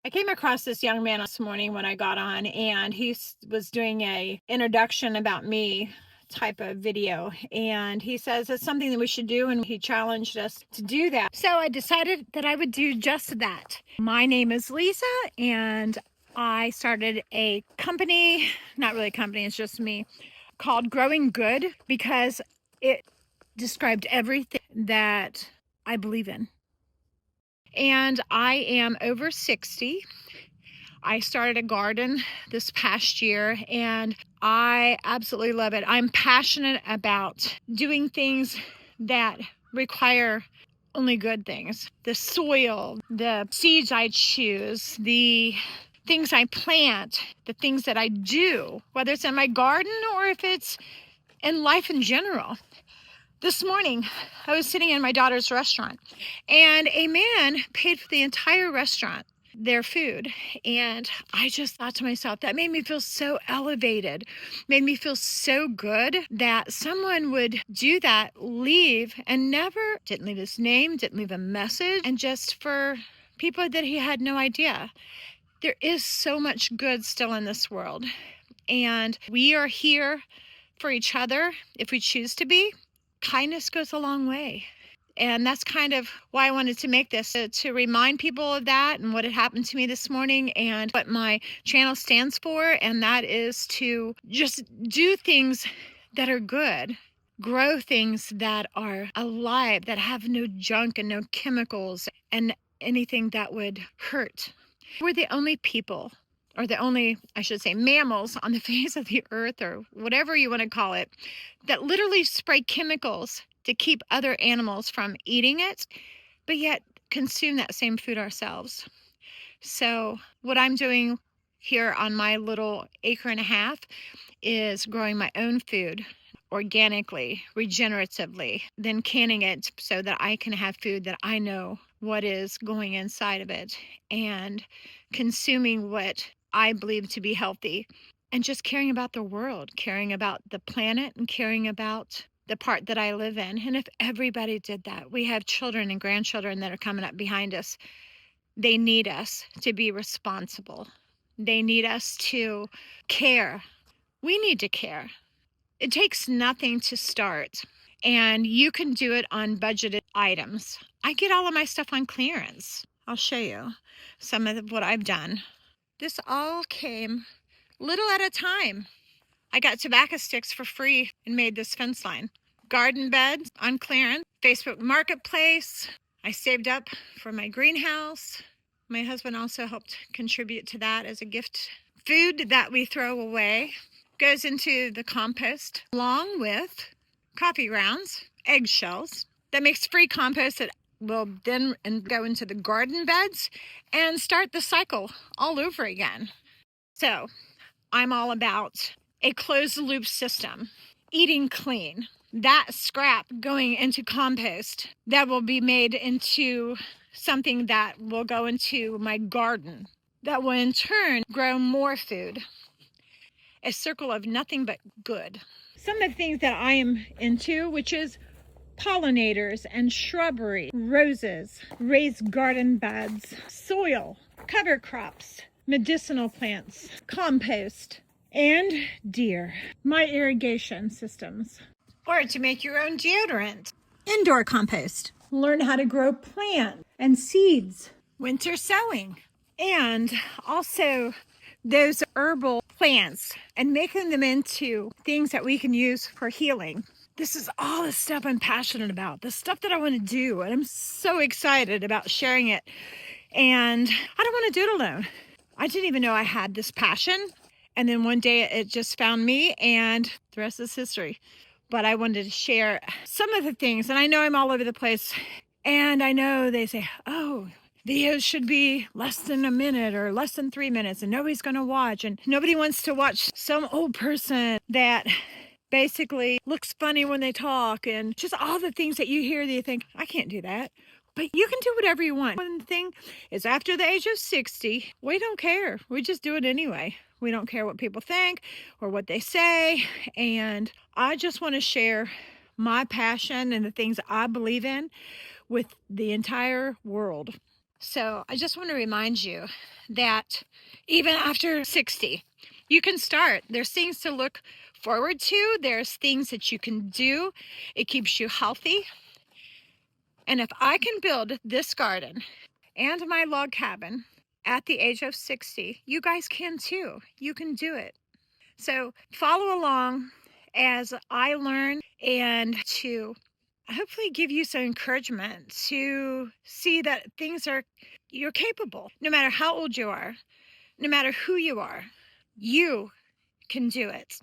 I came across this young man this morning when I got on, and was doing a introduction about me type of video, and he says it's something that we should do, and he challenged us to do that. So I decided that I would do just that. My name is Lisa, and I started a company, not really a company, it's just me, called Growing Good, because it described everything that I believe in. And I am over 60. I started a garden this past year, and I absolutely love it. I'm passionate about doing things that require only good things. The soil, the seeds I choose, the things I plant, the things that I do, whether it's in my garden or if it's in life in general. This morning, I was sitting in my daughter's restaurant, and a man paid for the entire restaurant, their food. And I just thought to myself, that made me feel so elevated, made me feel so good that someone would do that, leave, and didn't leave his name, didn't leave a message, and just for people that he had no idea. There is so much good still in this world, and we are here for each other if we choose to be. Kindness goes a long way. And that's kind of why I wanted to make this, to remind people of that and what had happened to me this morning and what my channel stands for. And that is to just do things that are good, grow things that are alive, that have no junk and no chemicals and anything that would hurt. We're the only people, or the only, I should say, mammals on the face of the earth, or whatever you want to call it, that literally spray chemicals to keep other animals from eating it, but yet consume that same food ourselves. So what I'm doing here on my little acre and a half is growing my own food organically, regeneratively, then canning it so that I can have food that I know what is going inside of it, and consuming what I believe to be healthy, and just caring about the world, caring about the planet, and caring about the part that I live in. And if everybody did that, we have children and grandchildren that are coming up behind us. They need us to be responsible. They need us to care. We need to care. It takes nothing to start, and you can do it on budgeted items. I get all of my stuff on clearance. I'll show you some of what I've done. This all came little at a time. I got tobacco sticks for free and made this fence line. Garden beds on clearance, Facebook Marketplace. I saved up for my greenhouse. My husband also helped contribute to that as a gift. Food that we throw away goes into the compost, along with coffee grounds, eggshells. That makes free compost that will then go into the garden beds and start the cycle all over again. So I'm all about a closed loop system, eating clean, that scrap going into compost that will be made into something that will go into my garden, that will in turn grow more food. A circle of nothing but good. Some of the things that I am into, which is pollinators and shrubbery, roses, raised garden beds, soil, cover crops, medicinal plants, compost, and deer. My irrigation systems. Or to make your own deodorant. Indoor compost. Learn how to grow plants and seeds. Winter sowing. And also those herbal plants and making them into things that we can use for healing. This is all the stuff I'm passionate about, the stuff that I want to do, and I'm so excited about sharing it. And I don't want to do it alone. I didn't even know I had this passion, and then one day it just found me, and the rest is history. But I wanted to share some of the things, and I know I'm all over the place, and I know they say, oh, videos should be less than a minute or less than 3 minutes, and nobody's going to watch, and nobody wants to watch some old person that basically looks funny when they talk, and just all the things that you hear that you think, I can't do that. But you can do whatever you want. One thing is, after the age of 60, we don't care. We just do it anyway. We don't care what people think or what they say. And I just want to share my passion and the things I believe in with the entire world. So I just want to remind you that even after 60, you can start. There's things to look forward to. There's things that you can do. It keeps you healthy. And if I can build this garden and my log cabin at the age of 60, you guys can too. You can do it. So follow along as I learn and to hopefully give you some encouragement to see that you're capable. No matter how old you are, no matter who you are, you can do it.